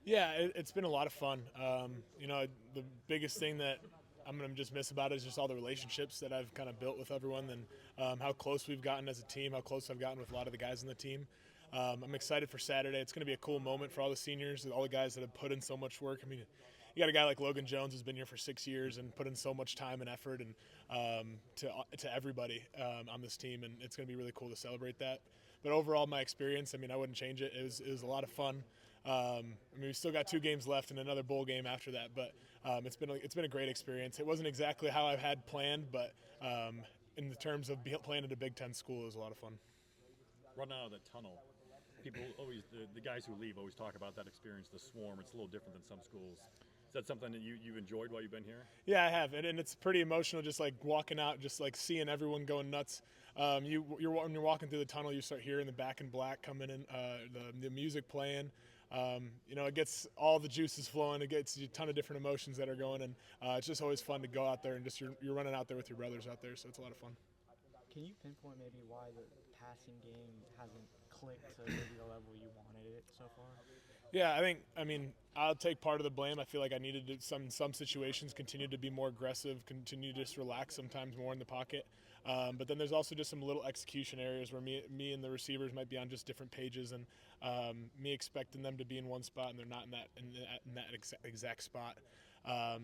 Yeah, it's been a lot of fun. The biggest thing that I'm going to just miss about it is just all the relationships that I've kind of built with everyone and how close we've gotten as a team, how close I've gotten with a lot of the guys in the team. I'm excited for Saturday. It's going to be a cool moment for all the seniors, all the guys that have put in so much work. I mean, you got a guy like Logan Jones who's been here for 6 years and put in so much time and effort and to everybody on this team, and it's going to be really cool to celebrate that. But overall, my experience, I mean, I wouldn't change it. It was a lot of fun. We still got 2 games left and another bowl game after that, but it's been a great experience. It wasn't exactly how I had planned, but in the terms of playing at a Big Ten school, it was a lot of fun. Running out of the tunnel, people always the guys who leave always talk about that experience, the swarm. It's a little different than some schools. Is that something that you've enjoyed while you've been here? Yeah, I have, and it's pretty emotional. Just like walking out, just like seeing everyone going nuts. When you're walking through the tunnel, you start hearing the Back in Black coming in, the music playing. It gets all the juices flowing. It gets a ton of different emotions that are going, and it's just always fun to go out there and just you're running out there with your brothers out there, so it's a lot of fun. Can you pinpoint maybe why the passing game hasn't clicked to maybe the level you wanted it so far? Yeah, I'll take part of the blame. I feel like I needed to, some situations, continue to be more aggressive, continue to just relax sometimes more in the pocket. But then there's also just some little execution areas where me and the receivers might be on just different pages, and me expecting them to be in one spot and they're not in that exact spot.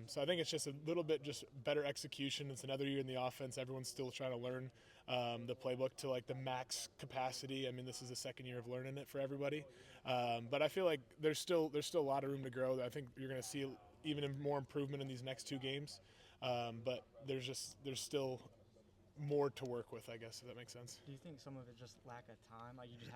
So I think it's just a little bit just better execution. It's another year in the offense. Everyone's still trying to learn the playbook to like the max capacity. I mean, this is the second year of learning it for everybody. But I feel like there's still a lot of room to grow. I think you're going to see even more improvement in these next 2 games. But there's still more to work with, I guess, if that makes sense. Do you think some of it just lack of time? Like you just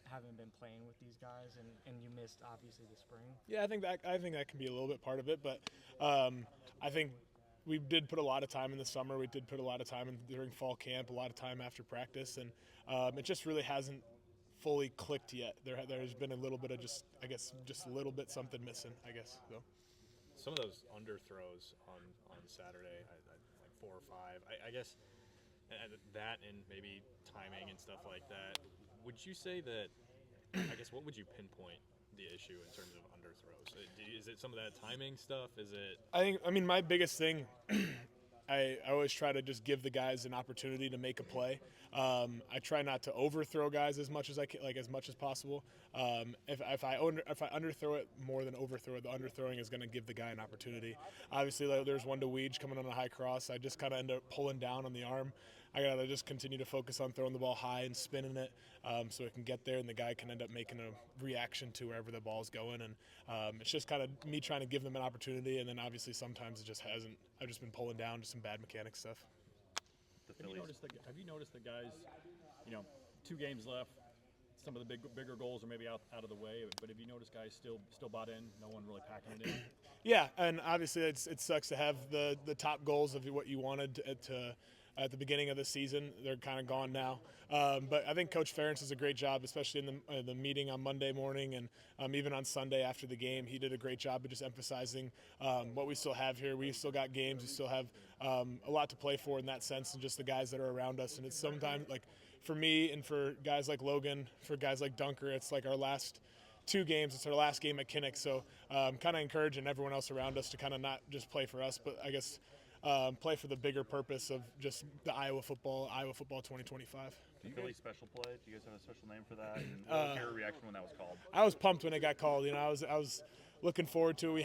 haven't been playing with these guys, and you missed obviously the spring? Yeah, I think that can be a little bit part of it, but I think we did put a lot of time in the summer. We did put a lot of time during fall camp, a lot of time after practice, and it just really hasn't fully clicked yet. There's been a little bit of just a little bit something missing, I guess. So. Some of those underthrows on Saturday, like 4 or 5, I guess. That and maybe timing and stuff like that. Would you say that? I guess what would you pinpoint the issue in terms of underthrows? Is it some of that timing stuff? Is it? I mean, my biggest thing. I always try to just give the guys an opportunity to make a play. I try not to overthrow guys as much as I can, like as much as possible. If I underthrow it more than overthrow it, the underthrowing is going to give the guy an opportunity. Obviously, like, there's one to Weege coming on a high cross. I just kind of end up pulling down on the arm. I gotta just continue to focus on throwing the ball high and spinning it, so it can get there, and the guy can end up making a reaction to wherever the ball's going. And it's just kind of me trying to give them an opportunity, and then obviously sometimes it just hasn't. I've just been pulling down just some bad mechanic stuff. Have you noticed the guys? 2 games left. Some of the bigger goals are maybe out of the way, but have you noticed guys still bought in? No one really packing it in. Yeah, and obviously it sucks to have the top goals of what you wanted to at the beginning of the season. They're kind of gone now. But I think Coach Ferentz does a great job, especially in the meeting on Monday morning and even on Sunday after the game. He did a great job of just emphasizing what we still have here. We still got games. We still have a lot to play for in that sense, and just the guys that are around us. And it's sometimes, like, for me and for guys like Logan, for guys like Dunker, it's like our last 2 games. It's our last game at Kinnick. So kind of encouraging everyone else around us to kind of not just play for us, but I guess play for the bigger purpose of just the Iowa football 2025. The Philly special play, do you guys have a special name for that? And what was your reaction when that was called? I was pumped when it got called. I was looking forward to it. We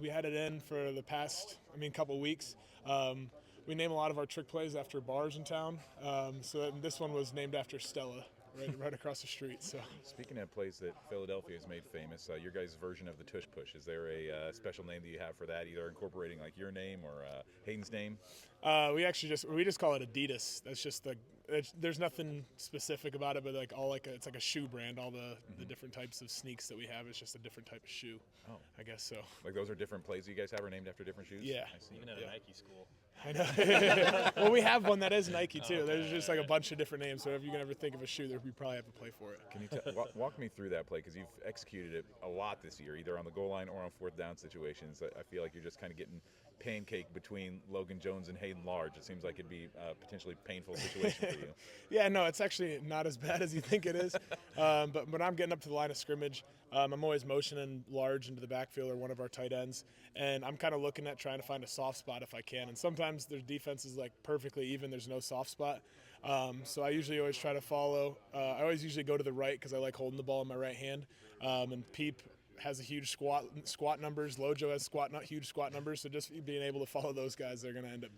had it in for the past couple weeks. We name a lot of our trick plays after bars in town. So this one was named after Stella, right across the street. So. Speaking of plays that Philadelphia has made famous, your guys' version of the tush push, is there a special name that you have for that, either incorporating like your name or Hayden's name? We just call it Adidas. That's just there's nothing specific about it, but it's like a shoe brand. All the different types of sneaks that we have is just a different type of shoe. Oh, I guess so. Like those are different plays you guys have are named after different shoes? Yeah. I see. Even at a Nike school. I know. Well, we have one that is Nike too. Okay. There's just like a bunch of different names. So if you can ever think of a shoe, we probably have a play for it. Can you walk me through that play, because you've executed it a lot this year, either on the goal line or on 4th down situations. I feel like you're just kind of getting pancake between Logan Jones and Hayden Large. It seems like it'd be a potentially painful situation you. Yeah, no, it's actually not as bad as you think it is. But when I'm getting up to the line of scrimmage, I'm always motioning large into the backfield or one of our tight ends, and I'm kind of looking at trying to find a soft spot if I can. And sometimes their defense is like perfectly even. There's no soft spot. So I usually always try to follow. I always usually go to the right because I like holding the ball in my right hand. And Peep has a huge squat numbers. Lojo has huge squat numbers. So just being able to follow those guys, they're going to end up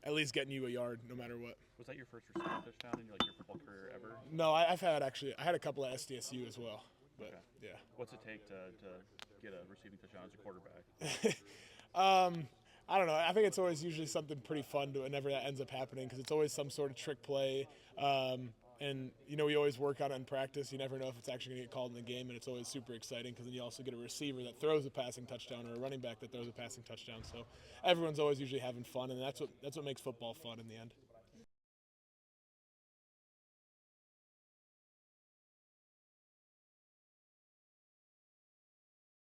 at least getting you a yard no matter what. Was that your first receiving touchdown in your football career ever? No, I had a couple at SDSU as well. But Okay. yeah. What's it take to get a receiving touchdown as a quarterback? I don't know. I think it's always usually something pretty fun whenever that ends up happening because it's always some sort of trick play. And, we always work on it in practice. You never know if it's actually going to get called in the game, and it's always super exciting because then you also get a receiver that throws a passing touchdown or a running back that throws a passing touchdown. So everyone's always usually having fun, and that's what makes football fun in the end.